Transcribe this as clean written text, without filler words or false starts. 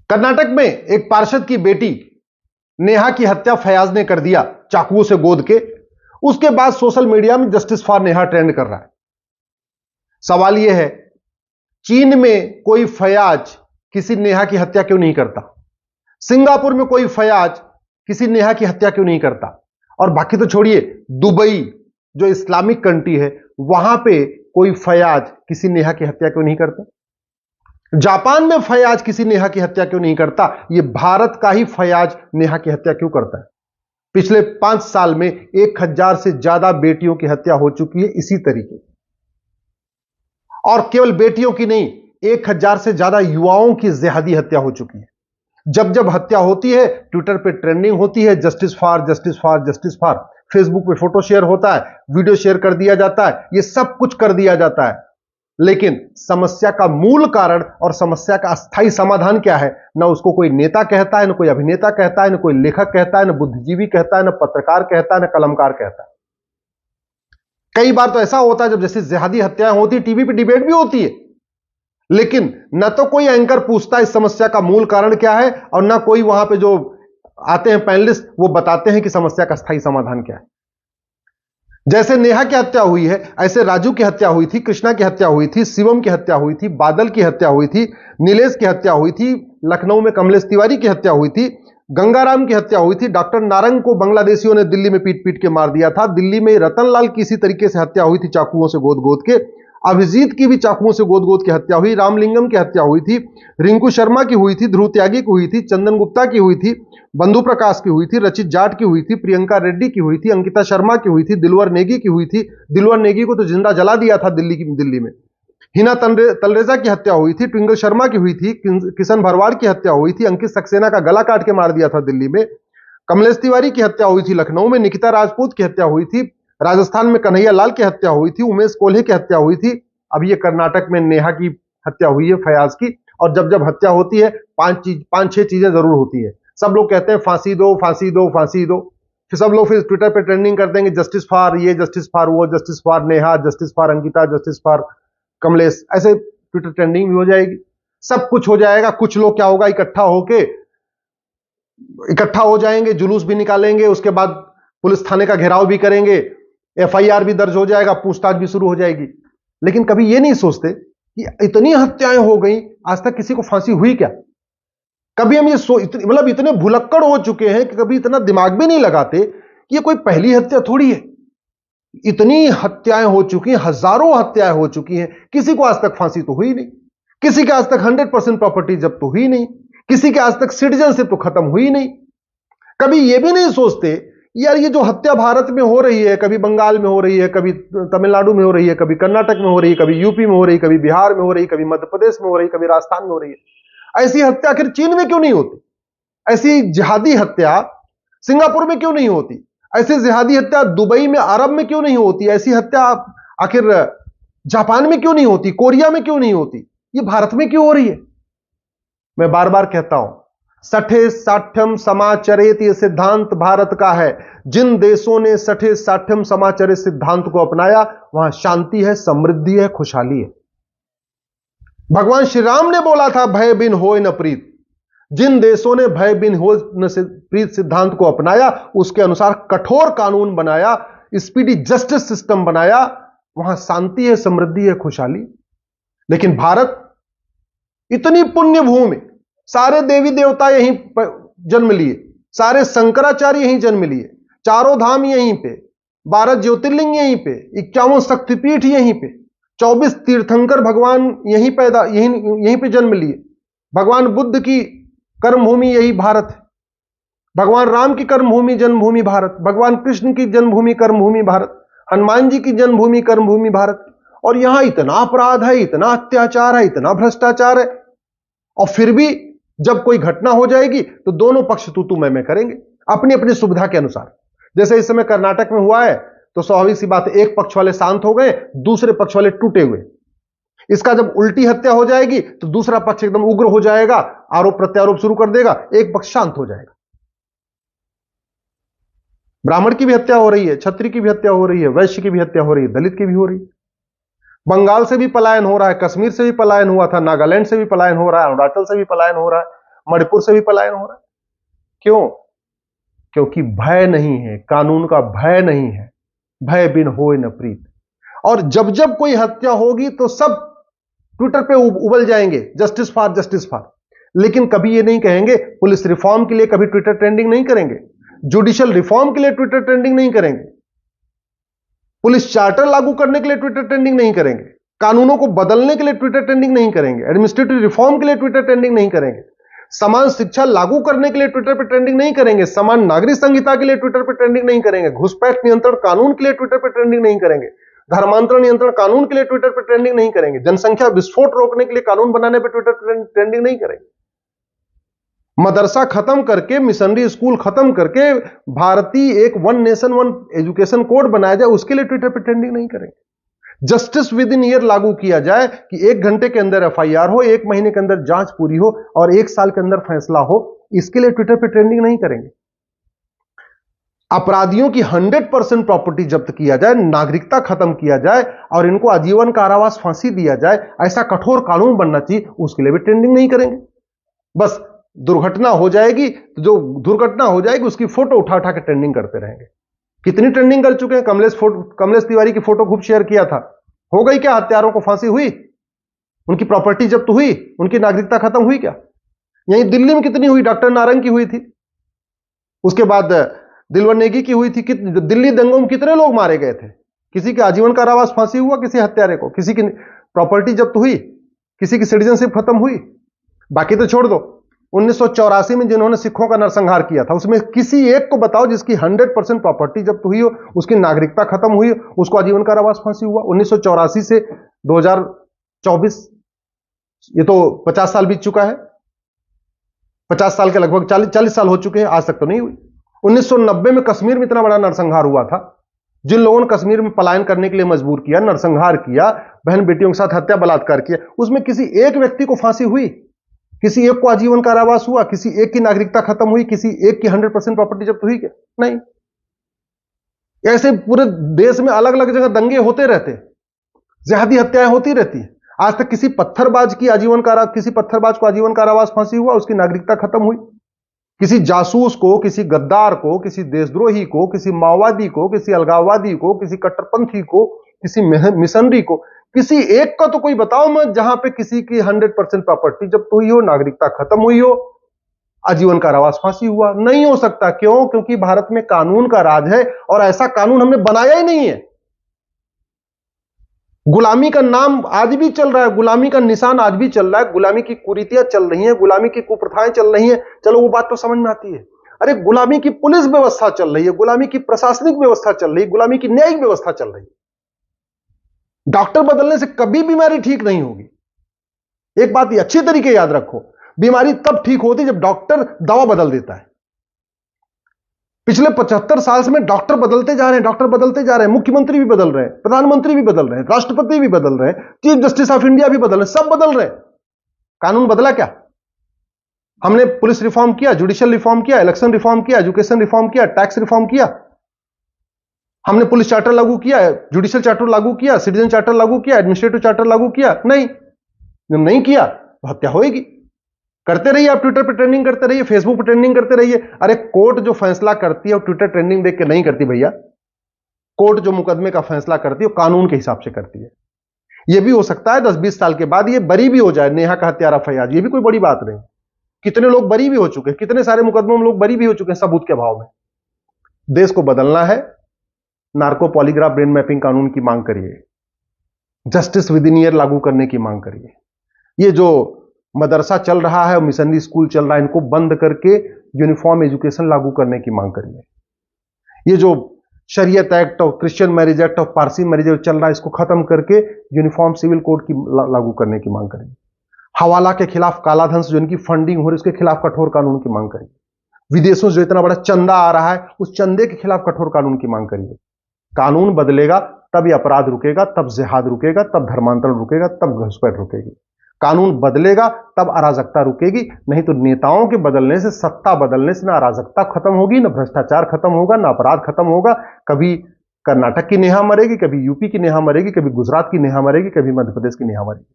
कर्नाटक में एक पार्षद की बेटी नेहा की हत्या फयाज ने कर दिया चाकुओं से गोद के। उसके बाद सोशल मीडिया में जस्टिस फॉर नेहा ट्रेंड कर रहा है। सवाल यह है, चीन में कोई फयाज किसी नेहा की हत्या क्यों नहीं करता? सिंगापुर में कोई फयाज किसी नेहा की हत्या क्यों नहीं करता? और बाकी तो छोड़िए, दुबई जो इस्लामिक कंट्री है वहां पे कोई फयाज किसी नेहा की हत्या क्यों नहीं करता? जापान में फयाज किसी नेहा की हत्या क्यों नहीं करता? यह भारत का ही फयाज नेहा की हत्या क्यों करता है? पिछले 5 साल में 1000 से ज्यादा बेटियों की हत्या हो चुकी है इसी तरीके। और केवल बेटियों की नहीं, 1000 से ज्यादा युवाओं की जिहादी हत्या हो चुकी है। जब जब हत्या होती है ट्विटर पे ट्रेंडिंग होती है, justice for justice for justice for. Facebook पे फोटो शेयर होता है, वीडियो शेयर कर दिया जाता है, यह सब कुछ कर दिया जाता है। लेकिन समस्या का मूल कारण और समस्या का अस्थायी समाधान क्या है, ना उसको कोई नेता कहता है, ना कोई अभिनेता कहता है, ना कोई लेखक कहता है, ना बुद्धिजीवी कहता है, ना पत्रकार कहता है, ना कलमकार कहता है। कई बार तो ऐसा होता है जब जैसे जिहादी हत्याएं होती है, टीवी पे डिबेट भी होती है, लेकिन न तो कोई एंकर पूछता इस समस्या का मूल कारण क्या है, और ना कोई वहां पे जो आते हैं पैनलिस्ट वो बताते हैं कि समस्या का स्थायी समाधान क्या है। जैसे नेहा की हत्या हुई है, ऐसे राजू की हत्या हुई थी, कृष्णा की हत्या हुई थी, शिवम की हत्या हुई थी, बादल की हत्या हुई थी, नीलेश की हत्या हुई थी, लखनऊ में कमलेश तिवारी की हत्या हुई थी, गंगाराम की हत्या हुई थी, डॉक्टर नारंग को बांग्लादेशियों ने दिल्ली में पीट पीट के मार दिया था, दिल्ली में रतनलाल की इसी तरीके से हत्या हुई थी चाकुओं से गोद गोद के, अभिजीत की भी चाकुओं से गोद गोद की हत्या हुई, रामलिंगम की हत्या हुई थी, रिंकू शर्मा की हुई थी, ध्रुव त्यागी की हुई थी, चंदन गुप्ता की हुई थी, बंधु प्रकाश की हुई थी, रचित जाट की हुई थी, प्रियंका रेड्डी की हुई थी, अंकिता शर्मा की हुई थी, दिलवर नेगी की हुई थी। दिलवर नेगी को तो जिंदा जला दिया था दिल्ली में। हिना तलरेजा की हत्या हुई थी, ट्विंकल शर्मा की हुई थी, किशन भरवाड़ की हत्या हुई थी, अंकित सक्सेना का गला काट के मार दिया था दिल्ली में, कमलेश तिवारी की हत्या हुई थी लखनऊ में, निकिता राजपूत की हत्या हुई थी, राजस्थान में कन्हैया लाल की हत्या हुई थी, उमेश कोल्हे की हत्या हुई थी, अब ये कर्नाटक में नेहा की हत्या हुई है फयाज की। और जब जब हत्या होती है 5-6 चीजें जरूर होती है। सब लोग कहते हैं फांसी दो फांसी दो फांसी दो, फिर सब लोग फिर ट्विटर पे ट्रेंडिंग कर देंगे जस्टिस फॉर ये, जस्टिस फॉर वो, justice for Neha, justice for Ankita, justice for Kamlesh, ऐसे ट्विटर ट्रेंडिंग भी हो जाएगी, सब कुछ हो जाएगा। कुछ लोग क्या होगा, इकट्ठा हो जाएंगे, जुलूस भी निकालेंगे, उसके बाद पुलिस थाने का घेराव भी करेंगे, एफआईआर भी दर्ज हो जाएगा, पूछताछ भी शुरू हो जाएगी। लेकिन कभी ये नहीं सोचते कि इतनी हत्याएं हो गई, आज तक किसी को फांसी हुई क्या? कभी हम ये मतलब इतने भुलक्कड़ हो चुके हैं कि कभी इतना दिमाग भी नहीं लगाते कि ये कोई पहली हत्या थोड़ी है। इतनी हत्याएं हो चुकी हैं, हजारों हत्याएं हो चुकी हैं, किसी को आज तक फांसी तो हुई नहीं, किसी के आज तक 100% प्रॉपर्टी जब्त तो हुई नहीं, किसी के आज तक सिटीजनशिप तो खत्म हुई नहीं। कभी यह भी नहीं सोचते यार ये जो हत्या भारत में हो रही है, कभी बंगाल में हो रही है, कभी तमिलनाडु में हो रही है, कभी कर्नाटक में हो रही है, कभी यूपी में हो रही है, कभी बिहार में हो रही है, कभी मध्य प्रदेश में हो रही है, कभी राजस्थान में हो रही है, ऐसी हत्या आखिर चीन में क्यों नहीं होती? ऐसी जिहादी हत्या सिंगापुर में क्यों नहीं होती? ऐसी जिहादी हत्या दुबई में, अरब में क्यों नहीं होती? ऐसी हत्या आखिर जापान में क्यों नहीं होती? कोरिया में क्यों नहीं होती? ये भारत में क्यों हो रही है? मैं बार बार कहता हूं, सठे साठ्यम समाचरेत ये सिद्धांत भारत का है। जिन देशों ने सठे साठ्यम समाचरित सिद्धांत को अपनाया वहां शांति है, समृद्धि है, खुशहाली है। भगवान श्री राम ने बोला था भय बिन होय न प्रीत। जिन देशों ने भय बिन होय न प्रीत सिद्धांत को अपनाया, उसके अनुसार कठोर कानून बनाया, स्पीडी जस्टिस सिस्टम बनाया, वहां शांति है, समृद्धि है, खुशहाली। लेकिन भारत इतनी पुण्य भूमि, सारे देवी देवता यहीं जन्म लिए, सारे शंकराचार्य यहीं जन्म लिए, चारों धाम यहीं पे, 12 ज्योतिर्लिंग यहीं पे, 51 शक्तिपीठ यहीं पे, 24 तीर्थंकर भगवान यहीं पे जन्म लिए। भगवान बुद्ध की कर्मभूमि यही भारत है, भगवान राम की कर्मभूमि जन्मभूमि भारत, भगवान कृष्ण की जन्मभूमि कर्मभूमि भारत, हनुमान जी की जन्मभूमि कर्मभूमि भारत। और यहां इतना अपराध है, इतना अत्याचार है, इतना भ्रष्टाचार है, और फिर भी जब कोई घटना हो जाएगी तो दोनों पक्ष तू मैं करेंगे अपनी अपनी सुविधा के अनुसार। जैसे इस समय कर्नाटक में हुआ है तो स्वाभाविक सी बात है, एक पक्ष वाले शांत हो गए, दूसरे पक्ष वाले टूटे हुए। इसका जब उल्टी हत्या हो जाएगी तो दूसरा पक्ष एकदम उग्र हो जाएगा, आरोप प्रत्यारोप शुरू कर देगा, एक पक्ष शांत हो जाएगा। ब्राह्मण की भी हत्या हो रही है, क्षत्रिय की भी हत्या हो रही है, वैश्य की भी हत्या हो रही है, दलित की भी हो रही है। बंगाल से भी पलायन हो रहा है, कश्मीर से भी पलायन हुआ था, नागालैंड से भी पलायन हो रहा है, अरुणाचल से भी पलायन हो रहा है, मणिपुर से भी पलायन हो रहा है। क्यों? क्योंकि भय नहीं है, कानून का भय नहीं है। भय बिन होए न प्रीत। और जब जब कोई हत्या होगी तो सब ट्विटर पे उबल जाएंगे, जस्टिस फॉर जस्टिस फॉर, लेकिन कभी ये नहीं कहेंगे पुलिस रिफॉर्म के लिए, कभी ट्विटर ट्रेंडिंग नहीं करेंगे, जुडिशियल रिफॉर्म के लिए ट्विटर ट्रेंडिंग नहीं करेंगे, पुलिस चार्टर लागू करने के लिए ट्विटर ट्रेंडिंग नहीं करेंगे, कानूनों को बदलने के लिए ट्विटर ट्रेंडिंग नहीं करेंगे, एडमिनिस्ट्रेटिव रिफॉर्म के लिए ट्विटर ट्रेंडिंग नहीं करेंगे, समान शिक्षा लागू करने के लिए ट्विटर पर ट्रेंडिंग नहीं करेंगे, समान नागरिक संहिता के लिए ट्विटर पर ट्रेंडिंग नहीं करेंगे, घुसपैठ नियंत्रण कानून के लिए ट्विटर पर ट्रेंडिंग नहीं करेंगे, धर्मांतरण नियंत्रण कानून के लिए ट्विटर पर ट्रेंडिंग नहीं करेंगे, जनसंख्या विस्फोट रोकने के लिए कानून बनाने पर ट्विटर पर ट्रेंडिंग नहीं करेंगे, मदरसा खत्म करके, मिशनरी स्कूल खत्म करके भारतीय एक one nation one education code बनाया जाए, उसके लिए ट्विटर पर ट्रेंडिंग नहीं करेंगे। जस्टिस विद इन ईयर लागू किया जाए कि 1 घंटे के अंदर एफआईआर हो, 1 महीने के अंदर जांच पूरी हो और 1 साल के अंदर फैसला हो, इसके लिए ट्विटर पर ट्रेंडिंग नहीं करेंगे। अपराधियों की 100% प्रॉपर्टी जब्त किया जाए, नागरिकता खत्म किया जाए और इनको आजीवन कारावास फांसी दिया जाए, ऐसा कठोर कानून बनना चाहिए, उसके लिए भी ट्रेंडिंग नहीं करेंगे। बस दुर्घटना हो जाएगी तो जो दुर्घटना हो जाएगी उसकी फोटो उठा उठा के ट्रेंडिंग करते रहेंगे। कितनी ट्रेंडिंग कर चुके हैं। कमलेश तिवारी की फोटो खूब शेयर किया था। हो गई क्या? हत्यारों को फांसी हुई, उनकी प्रॉपर्टी जब्त हुई, उनकी नागरिकता खत्म हुई क्या? यहीं दिल्ली में कितनी हुई? डॉक्टर नारंग की हुई थी, उसके बाद दिलवर नेगी की हुई थी। दिल्ली दंगों में कितने लोग मारे गए थे? किसी के आजीवन कारावास फांसी हुआ, किसी हत्यारे को, किसी की प्रॉपर्टी जब्त हुई, किसी की सिटीजनशिप खत्म हुई। बाकी तो छोड़ दो, 1984 में जिन्होंने सिखों का नरसंहार किया था, उसमें किसी एक को बताओ जिसकी 100% प्रॉपर्टी जब्त हुई हो, उसकी नागरिकता खत्म हुई हो, उसको आजीवन कारावास फांसी हुआ। 1984 से 2024, ये तो 50 साल बीत चुका है। 50 साल के लगभग 40 साल हो चुके हैं, आज तक तो नहीं हुई। 1990 में कश्मीर में इतना बड़ा नरसंहार हुआ था। जिन लोगों ने कश्मीर में पलायन करने के लिए मजबूर किया, नरसंहार किया, बहन बेटियों के साथ हत्या बलात्कार किया, उसमें किसी एक व्यक्ति को फांसी हुई, किसी एक को आजीवन कारावास हुआ, किसी एक की नागरिकता खत्म हुई, किसी एक की 100% प्रॉपर्टी जब्त हुई क्या? नहीं। ऐसे पूरे देश में अलग अलग जगह दंगे होते रहते, जिहादी हत्याएं होती रहती है। आज तक किसी पत्थरबाज को आजीवन कारावास फांसी हुआ, उसकी नागरिकता खत्म हुई। किसी जासूस को, किसी गद्दार को, किसी देशद्रोही को, किसी माओवादी को, किसी अलगाववादी को, किसी कट्टरपंथी को, किसी मिशनरी को, किसी एक का तो कोई बताओ मत जहां पे किसी की 100% प्रॉपर्टी जब्त हुई हो, नागरिकता खत्म हुई हो, आजीवन कारावास फांसी हुआ। नहीं हो सकता। क्यों? क्योंकि भारत में कानून का राज है और ऐसा कानून हमने बनाया ही नहीं है। गुलामी का नाम आज भी चल रहा है, गुलामी का निशान आज भी चल रहा है, गुलामी की कुरीतियां चल रही हैं, गुलामी की कुप्रथाएं चल रही हैं। चलो वो बात तो समझ में आती है। अरे गुलामी की पुलिस व्यवस्था चल रही है, गुलामी की प्रशासनिक व्यवस्था चल रही है, गुलामी की न्यायिक व्यवस्था चल रही है। डॉक्टर बदलने से कभी बीमारी ठीक नहीं होगी। एक बात ये अच्छी तरीके याद रखो, बीमारी तब ठीक होती जब डॉक्टर दवा बदल देता है। पिछले 75 साल से डॉक्टर बदलते जा रहे हैं, डॉक्टर बदलते जा रहे हैं, मुख्यमंत्री भी बदल रहे हैं, प्रधानमंत्री भी बदल रहे हैं, राष्ट्रपति भी बदल रहे हैं, चीफ जस्टिस ऑफ इंडिया भी बदल रहे हैं, सब बदल रहे हैं। कानून बदला क्या? हमने पुलिस रिफॉर्म किया, जुडिशियल रिफॉर्म किया, इलेक्शन रिफॉर्म किया, एजुकेशन रिफॉर्म किया, टैक्स रिफॉर्म किया, हमने पुलिस चार्टर लागू किया, जुडिशियल चार्टर लागू किया, सिटीजन चार्टर लागू किया, एडमिनिस्ट्रेटिव चार्टर लागू किया? नहीं। जब नहीं किया तो हत्या होगी। करते रहिए, आप ट्विटर पर ट्रेंडिंग करते रहिए, फेसबुक पर ट्रेंडिंग करते रहिए। अरे कोर्ट जो फैसला करती है वो ट्विटर ट्रेंडिंग देख के नहीं करती भैया। कोर्ट जो मुकदमे का फैसला करती है वो कानून के हिसाब से करती है। यह भी हो सकता है 10-20 साल के बाद ये बरी भी हो जाए, नेहा का हत्यारा फैयाज, ये भी कोई बड़ी बात नहीं। कितने लोग बरी भी हो चुके हैं, कितने सारे मुकदमों में लोग बरी भी हो चुके हैं सबूत के अभाव में। देश को बदलना है, नार्को पॉलीग्राफ ब्रेन मैपिंग कानून की मांग करिए, जस्टिस विद इन ईयर लागू करने की मांग करिए। ये जो मदरसा चल रहा है, मिशनरी स्कूल चल रहा है, इनको बंद करके यूनिफॉर्म एजुकेशन लागू करने की मांग करिए। ये जो शरीयत एक्ट और क्रिश्चियन मैरिज एक्ट और पारसी मैरिज चल रहा है, इसको खत्म करके यूनिफॉर्म सिविल कोड की लागू करने की मांग करिए। हवाला के खिलाफ, कालाधन से जो इनकी फंडिंग हो रही है उसके खिलाफ कठोर कानून की मांग करिए। विदेशों से जो इतना बड़ा चंदा आ रहा है उस चंदे के खिलाफ कठोर कानून की मांग करिए। कानून बदलेगा तब ये अपराध रुकेगा, तब जिहाद रुकेगा, तब धर्मांतरण रुकेगा, तब घुसपैठ रुकेगी। कानून बदलेगा तब अराजकता रुकेगी, नहीं तो नेताओं के बदलने से, सत्ता बदलने से ना अराजकता खत्म होगी, ना भ्रष्टाचार खत्म होगा, ना अपराध खत्म होगा। कभी कर्नाटक की नेहा मरेगी, कभी यूपी की नेहा मरेगी, कभी गुजरात की नेहा मरेगी, कभी मध्य प्रदेश की नेहा मरेगी।